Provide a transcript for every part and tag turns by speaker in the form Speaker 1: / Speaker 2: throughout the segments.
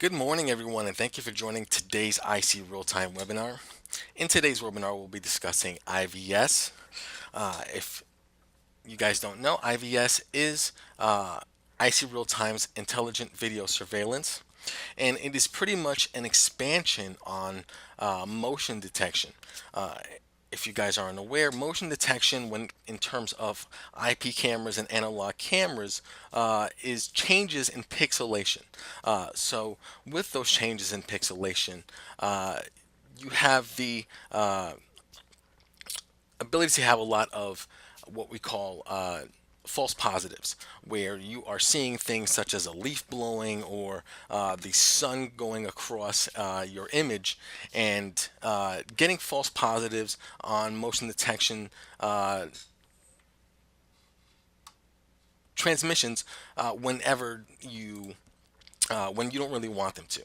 Speaker 1: Good morning, everyone, and thank you for joining today's IC Real-Time webinar. In today's webinar, we'll be discussing IVS. If you guys don't know, IVS is IC Real-Time's Intelligent Video Surveillance, and it is pretty much an expansion on motion detection. Uh, if you guys aren't aware, motion detection, when in terms of IP cameras and analog cameras, is changes in pixelation. So, with those changes in pixelation, you have the ability to have a lot of what we call false positives, where you are seeing things such as a leaf blowing or the sun going across your image, and getting false positives on motion detection transmissions when you don't really want them to.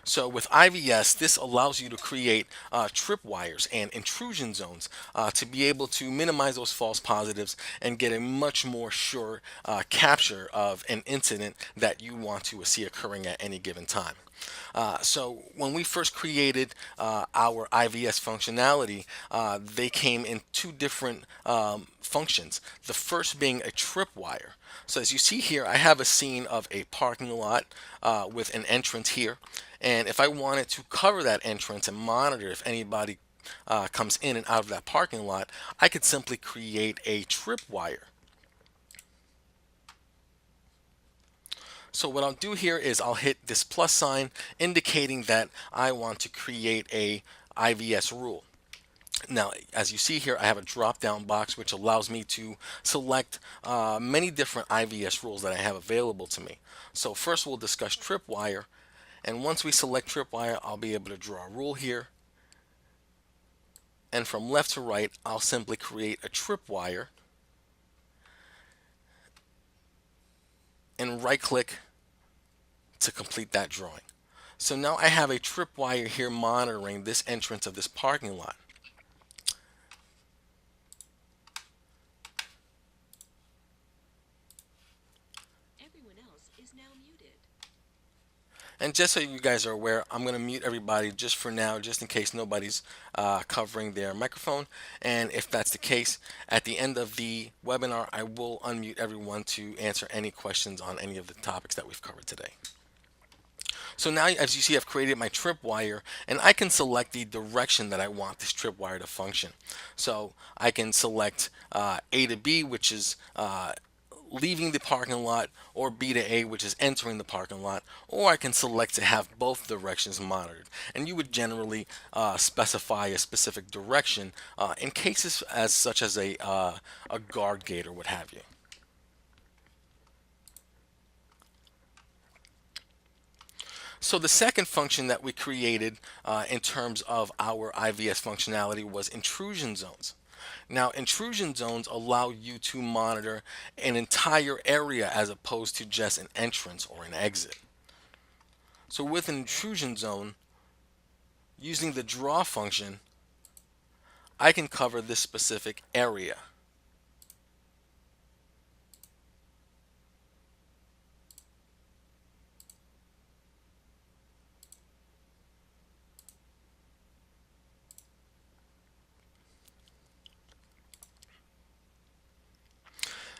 Speaker 1: So with IVS, this allows you to create tripwires and intrusion zones to be able to minimize those false positives and get a much more sure capture of an incident that you want to see occurring at any given time. So when we first created our IVS functionality, they came in two different functions. The first being a tripwire. So as you see here, I have a scene of a parking lot with an entrance here. And if I wanted to cover that entrance and monitor if anybody comes in and out of that parking lot, I could simply create a tripwire. So what I'll do here is I'll hit this plus sign indicating that I want to create a IVS rule. Now, as you see here, I have a drop-down box which allows me to select many different IVS rules that I have available to me. So first we'll discuss tripwire, and once we select tripwire, I'll be able to draw a rule here. And from left to right, I'll simply create a tripwire and right-click to complete that drawing. So now I have a tripwire here monitoring this entrance of this parking lot.
Speaker 2: Everyone else is now muted.
Speaker 1: And just so you guys are aware, I'm going to mute everybody just for now, just in case nobody's covering their microphone. And if that's the case, at the end of the webinar, I will unmute everyone to answer any questions on any of the topics that we've covered today. So now, as you see, I've created my tripwire, and I can select the direction that I want this tripwire to function. So I can select A to B, which is leaving the parking lot, or B to A, which is entering the parking lot, or I can select to have both directions monitored. And you would generally specify a specific direction in cases as such as a guard gate or what have you. So the second function that we created in terms of our IVS functionality was intrusion zones. Now, intrusion zones allow you to monitor an entire area as opposed to just an entrance or an exit. So with an intrusion zone, using the draw function, I can cover this specific area.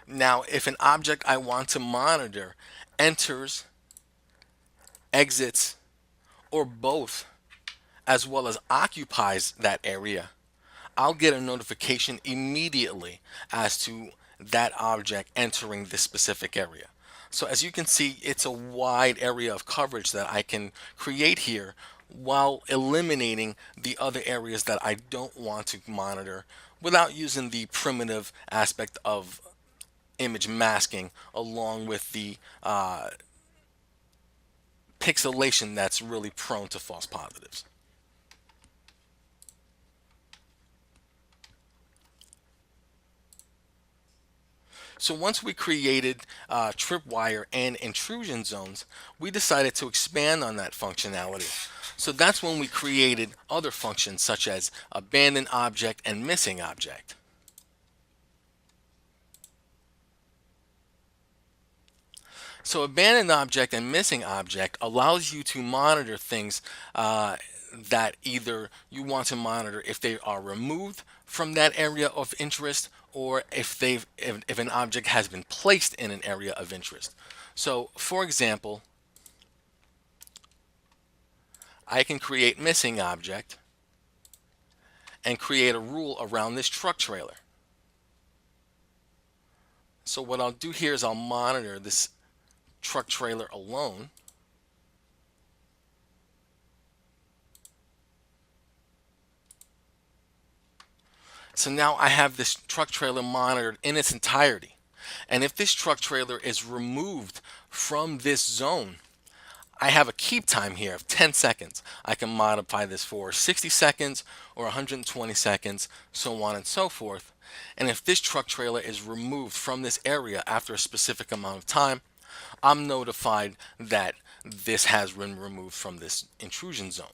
Speaker 1: Now, if an object I want to monitor enters, exits, or both, as well as occupies that area, I'll get a notification immediately as to that object entering this specific area. So as you can see, it's a wide area of coverage that I can create here while eliminating the other areas that I don't want to monitor without using the primitive aspect of image masking along with the pixelation that's really prone to false positives. So once we created tripwire and intrusion zones, we decided to expand on that functionality. So that's when we created other functions such as abandoned object and missing object. So abandoned object and missing object allows you to monitor things that either you want to monitor if they are removed from that area of interest, or if an object has been placed in an area of interest. So for example, I can create missing object and create a rule around this truck trailer. So what I'll do here is I'll monitor this truck trailer alone. So now I have this truck trailer monitored in its entirety. And if this truck trailer is removed from this zone, I have a keep time here of 10 seconds. I can modify this for 60 seconds or 120 seconds, so on and so forth. And if this truck trailer is removed from this area after a specific amount of time, I'm notified that this has been removed from this intrusion zone.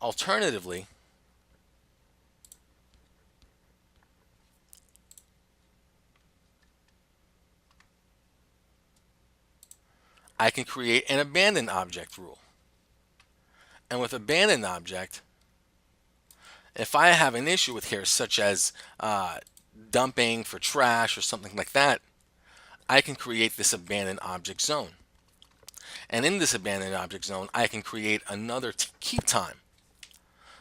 Speaker 1: Alternatively, I can create an abandoned object rule. And with abandoned object, if I have an issue with here, such as dumping for trash or something like that, I can create this abandoned object zone. And in this abandoned object zone, I can create another keep time.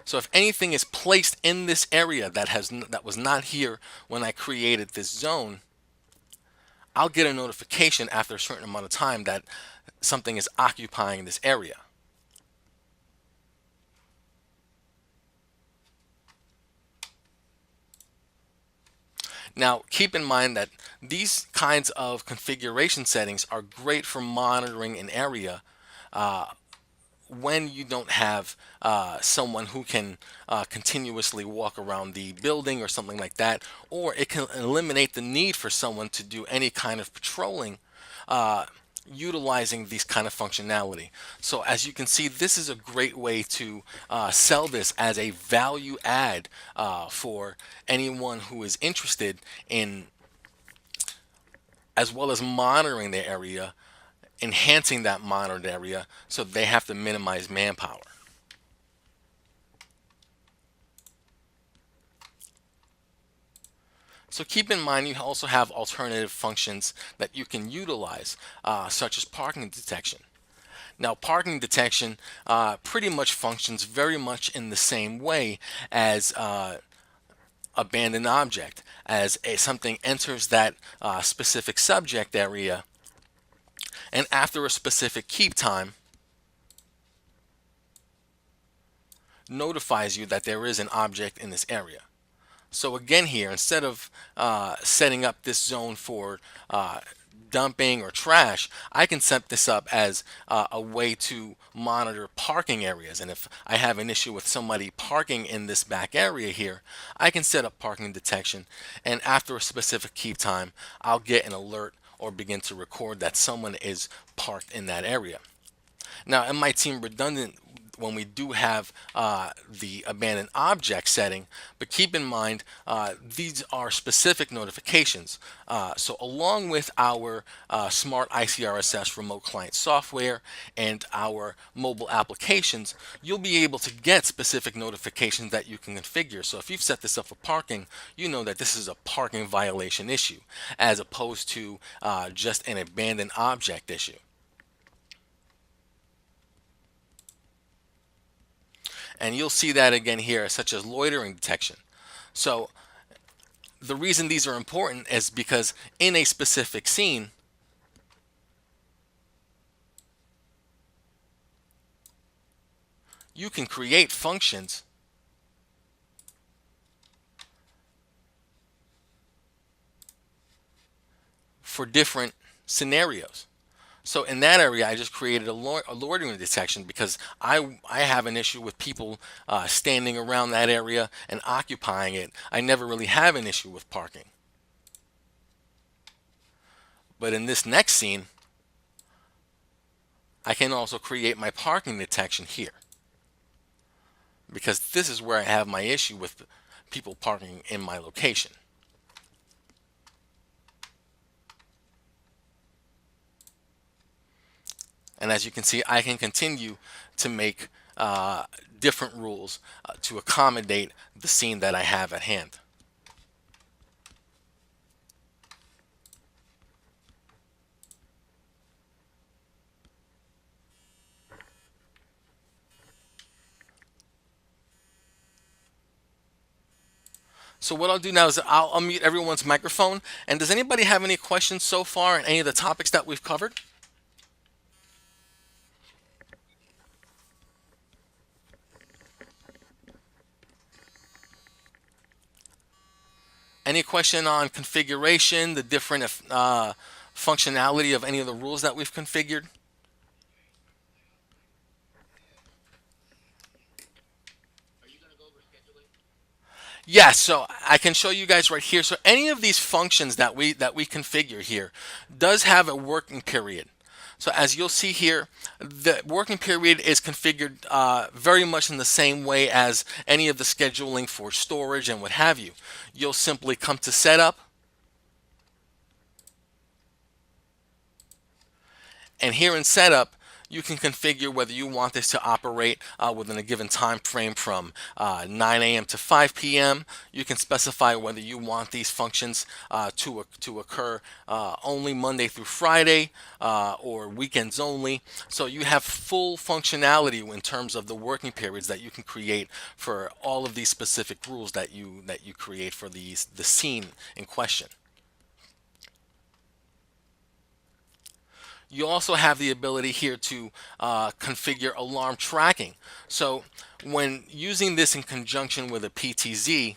Speaker 1: So if anything is placed in this area that was not here when I created this zone, I'll get a notification after a certain amount of time that something is occupying this area. Now, keep in mind that these kinds of configuration settings are great for monitoring an area when you don't have someone who can continuously walk around the building or something like that, or it can eliminate the need for someone to do any kind of patrolling utilizing these kind of functionality. So as you can see, this is a great way to sell this as a value add for anyone who is interested in, as well as monitoring their area, enhancing that monitored area so they have to minimize manpower. So keep in mind you also have alternative functions that you can utilize, such as parking detection. Now, parking detection pretty much functions very much in the same way as abandoned object. As something enters that specific subject area, and after a specific keep time, notifies you that there is an object in this area. So again here, instead of setting up this zone for dumping or trash, I can set this up as a way to monitor parking areas. And if I have an issue with somebody parking in this back area here, I can set up parking detection. And after a specific keep time, I'll get an alert or begin to record that someone is parked in that area. Now, it might seem redundant when we do have the abandoned object setting, but keep in mind these are specific notifications. So along with our smart ICRSS remote client software and our mobile applications, you'll be able to get specific notifications that you can configure. So if you've set this up for parking, you know that this is a parking violation issue as opposed to just an abandoned object issue. And you'll see that again here, such as loitering detection. So the reason these are important is because in a specific scene, you can create functions for different scenarios. So in that area, I just created a loitering detection because I have an issue with people standing around that area and occupying it. I never really have an issue with parking. But in this next scene, I can also create my parking detection here, because this is where I have my issue with people parking in my location. And as you can see, I can continue to make different rules to accommodate the scene that I have at hand. So what I'll do now is I'll unmute everyone's microphone. And does anybody have any questions so far on any of the topics that we've covered? Any question on configuration, the different functionality of any of the rules that we've configured? Yes, so I can show you guys right here. So any of these functions that we configure here does have a working period. So as you'll see here, the working period is configured very much in the same way as any of the scheduling for storage and what have you. You'll simply come to setup, and here in setup, you can configure whether you want this to operate within a given time frame from 9 a.m. to 5 p.m. You can specify whether you want these functions to occur only Monday through Friday or weekends only. So you have full functionality in terms of the working periods that you can create for all of these specific rules that you create for the scene in question. You also have the ability here to configure alarm tracking. So when using this in conjunction with a PTZ,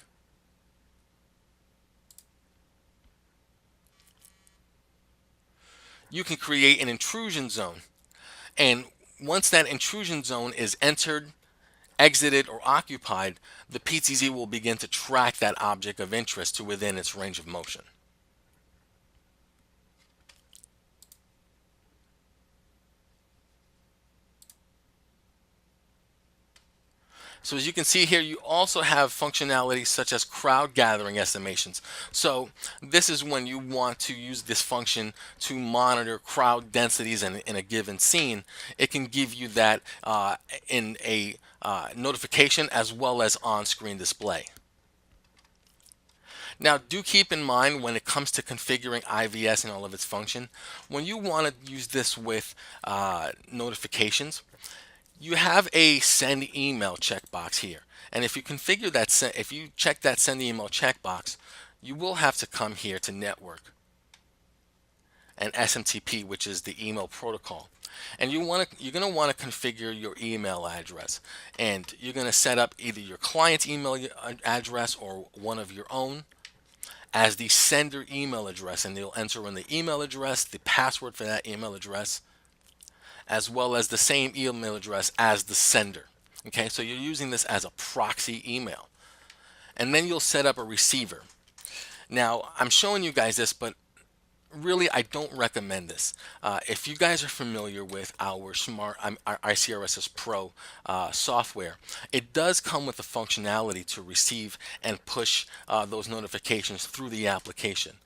Speaker 1: you can create an intrusion zone. And once that intrusion zone is entered, exited, or occupied, the PTZ will begin to track that object of interest to within its range of motion. So as you can see here, you also have functionality such as crowd gathering estimations. So this is when you want to use this function to monitor crowd densities in a given scene. It can give you that in a notification as well as on-screen display. Now, do keep in mind when it comes to configuring IVS and all of its function, when you want to use this with notifications, you have a send email checkbox here. And if you configure that, if you check that send email checkbox, you will have to come here to network and SMTP, which is the email protocol. And you're going to want to configure your email address. And you're going to set up either your client's email address or one of your own as the sender email address. And they'll enter in the email address, the password for that email address, as well as the same email address as the sender. Okay, so you're using this as a proxy email. And then you'll set up a receiver. Now, I'm showing you guys this, but really I don't recommend this. If you guys are familiar with our ICRSS Pro software, it does come with the functionality to receive and push those notifications through the application.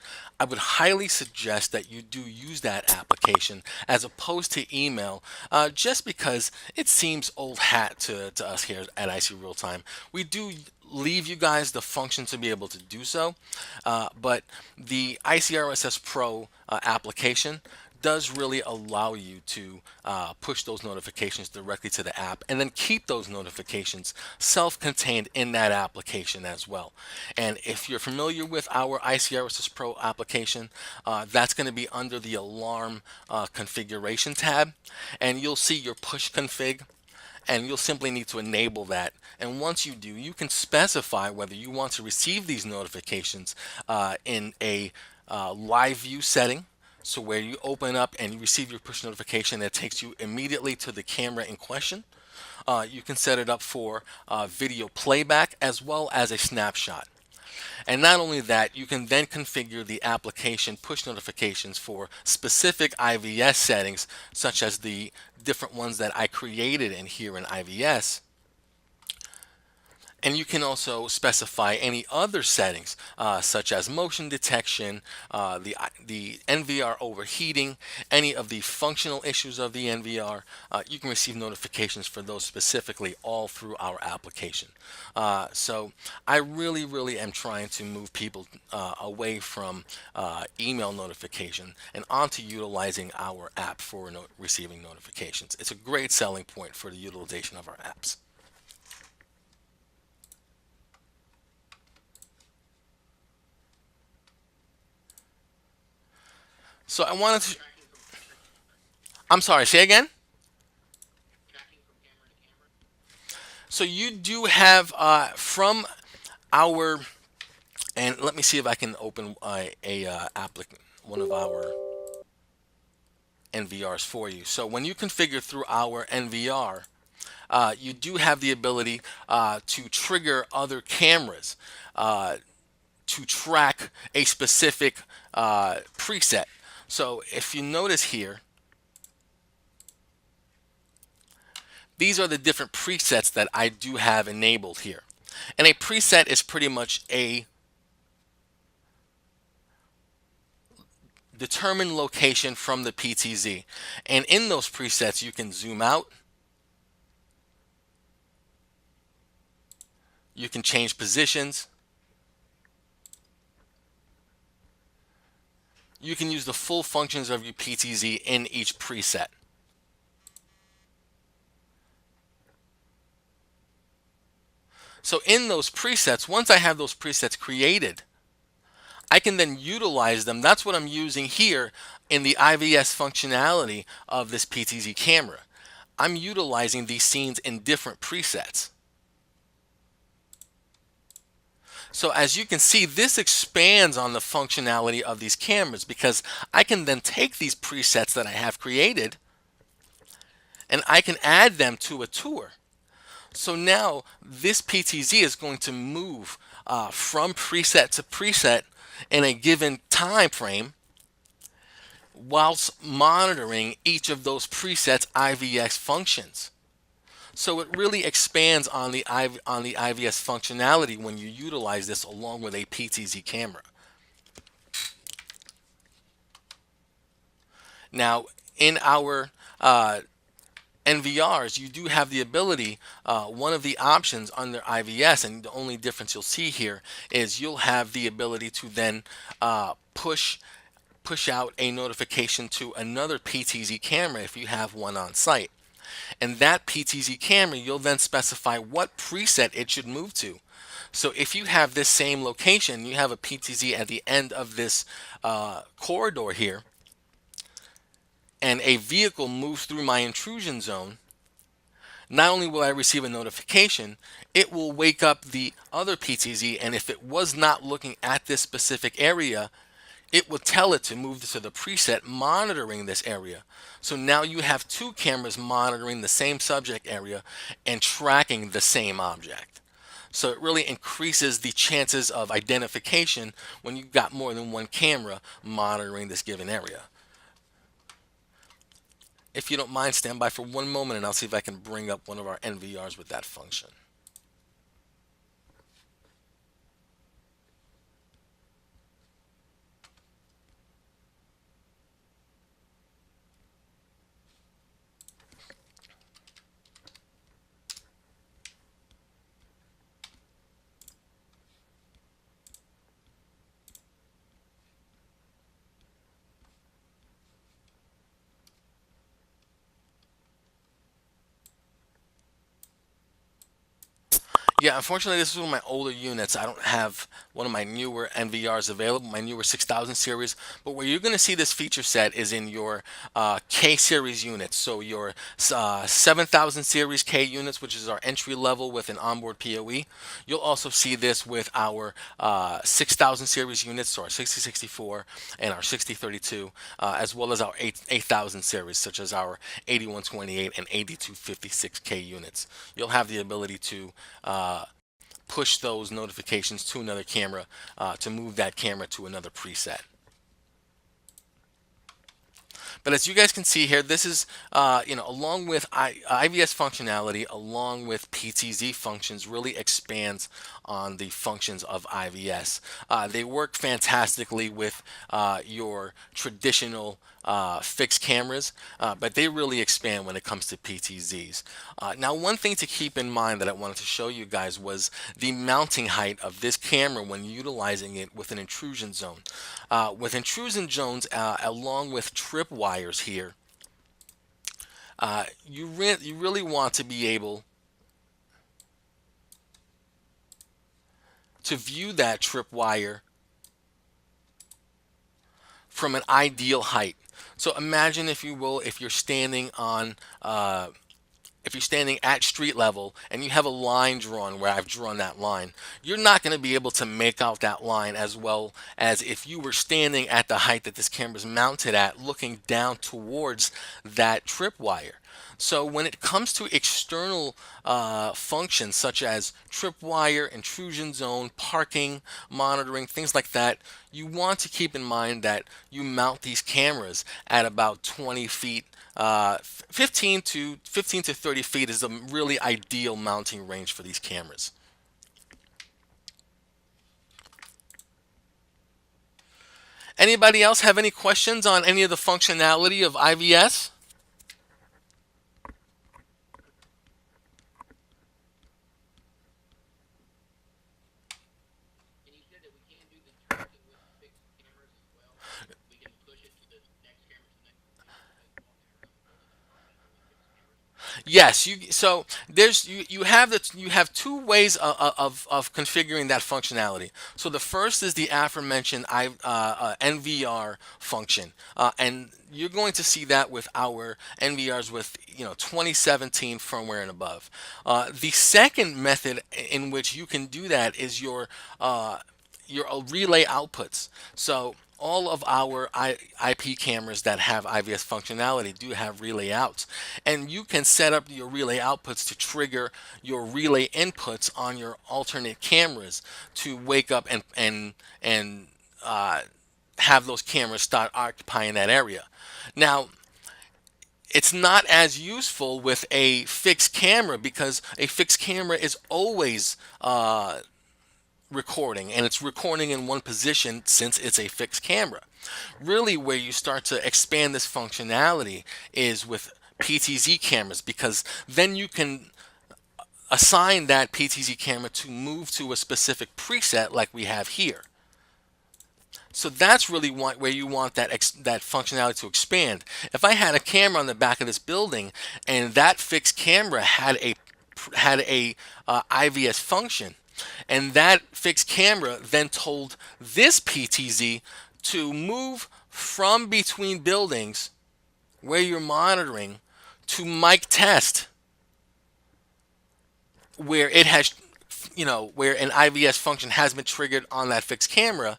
Speaker 1: I would highly suggest that you do use that application as opposed to email, just because it seems old hat to us here at IC Real Time. We do leave you guys the function to be able to do so, but the ICRSS Pro application does really allow you to push those notifications directly to the app and then keep those notifications self-contained in that application as well. And if you're familiar with our ICRSS Pro application, that's going to be under the alarm configuration tab, and you'll see your push config, and you'll simply need to enable that. And once you do, you can specify whether you want to receive these notifications in a live view setting. So where you open up and you receive your push notification, it takes you immediately to the camera in question. You can set it up for video playback as well as a snapshot. And not only that, you can then configure the application push notifications for specific IVS settings, such as the different ones that I created in here in IVS. And you can also specify any other settings, such as motion detection, the NVR overheating, any of the functional issues of the NVR. You can receive notifications for those specifically all through our application. So I really, really am trying to move people away from email notification and onto utilizing our app for receiving notifications. It's a great selling point for the utilization of our apps. So I wanted to. I'm sorry. Say again. So you do have from our, and let me see if I can open one of our NVRs for you. So when you configure through our NVR, you do have the ability to trigger other cameras to track a specific preset. So if you notice here, these are the different presets that I do have enabled here. And a preset is pretty much a determined location from the PTZ. And in those presets, you can zoom out, you can change positions, you can use the full functions of your PTZ in each preset. So in those presets, once I have those presets created, I can then utilize them. That's what I'm using here in the IVS functionality of this PTZ camera. I'm utilizing these scenes in different presets. So as you can see, this expands on the functionality of these cameras because I can then take these presets that I have created and I can add them to a tour. So now this PTZ is going to move from preset to preset in a given time frame whilst monitoring each of those presets IVX functions. So it really expands on the IVS functionality when you utilize this along with a PTZ camera. Now, in our NVRs, you do have the ability, one of the options under IVS, and the only difference you'll see here is you'll have the ability to then push out a notification to another PTZ camera if you have one on site. And that PTZ camera, you'll then specify what preset it should move to. So if you have this same location, you have a PTZ at the end of this corridor here, and a vehicle moves through my intrusion zone, not only will I receive a notification, it will wake up the other PTZ, and if it was not looking at this specific area, it will tell it to move to the preset monitoring this area. So now you have two cameras monitoring the same subject area and tracking the same object. So it really increases the chances of identification when you've got more than one camera monitoring this given area. If you don't mind, stand by for one moment and I'll see if I can bring up one of our NVRs with that function. Yeah, unfortunately, this is one of my older units. I don't have one of my newer NVRs available, my newer 6000 series. But where you're going to see this feature set is in your K series units. So your 7000 series K units, which is our entry level with an onboard PoE. You'll also see this with our 6000 series units, so our 6064 and our 6032, as well as our 8000 series, such as our 8128 and 8256K units. You'll have the ability to push those notifications to another camera to move that camera to another preset. But as you guys can see here, this is, along with IVS functionality, along with PTZ functions, really expands on the functions of IVS. They work fantastically with your traditional fixed cameras, but they really expand when it comes to PTZs. Now, one thing to keep in mind that I wanted to show you guys was the mounting height of this camera when utilizing it with an intrusion zone. With intrusion zones, along with trip wires here, you really want to be able to view that trip wire from an ideal height. So imagine, if you will, if you're standing at street level and you have a line drawn where I've drawn that line, you're not going to be able to make out that line as well as if you were standing at the height that this camera is mounted at, looking down towards that tripwire. So when it comes to external functions such as tripwire, intrusion zone, parking, monitoring, things like that, you want to keep in mind that you mount these cameras at about 20 feet. 15 to 30 feet is a really ideal mounting range for these cameras. Anybody else have any questions on any of the functionality of IVS? Yes, so you have two ways of configuring that functionality. So the first is the aforementioned NVR function, and you're going to see that with our NVRs with 2017 firmware and above. The second method in which you can do that is your relay outputs. So all of our IP cameras that have IVS functionality do have relay outs, and you can set up your relay outputs to trigger your relay inputs on your alternate cameras to wake up and have those cameras start occupying that area. Now, it's not as useful with a fixed camera because a fixed camera is always recording, and it's recording in one position since it's a fixed camera. Really, where you start to expand this functionality is with PTZ cameras, because then you can assign that PTZ camera to move to a specific preset like we have here. So that's really where you want that functionality to expand. If I had a camera on the back of this building and that fixed camera had a IVS function, and that fixed camera then told this PTZ to move from between buildings where you're monitoring to mic test, where it has, where an IVS function has been triggered on that fixed camera.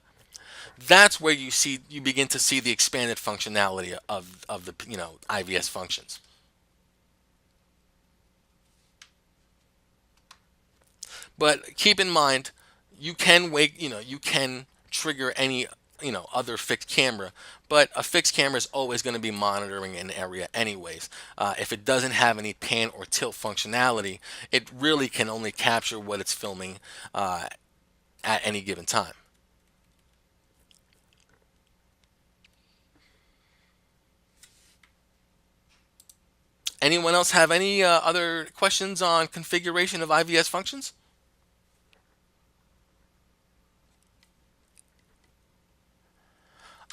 Speaker 1: That's where you begin to see the expanded functionality of the IVS functions. But keep in mind, you can trigger any, other fixed camera, but a fixed camera is always going to be monitoring an area anyways. If it doesn't have any pan or tilt functionality, it really can only capture what it's filming at any given time. Anyone else have any other questions on configuration of IVS functions?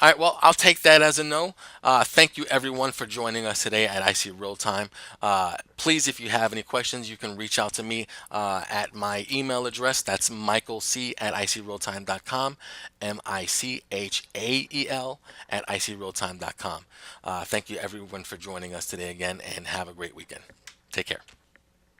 Speaker 1: All right, well, I'll take that as a no. Thank you, everyone, for joining us today at IC Real Time. Please, if you have any questions, you can reach out to me at my email address. That's michaelc at icrealtime.com, Michael at icrealtime.com. Thank you, everyone, for joining us today again, and have a great weekend. Take care.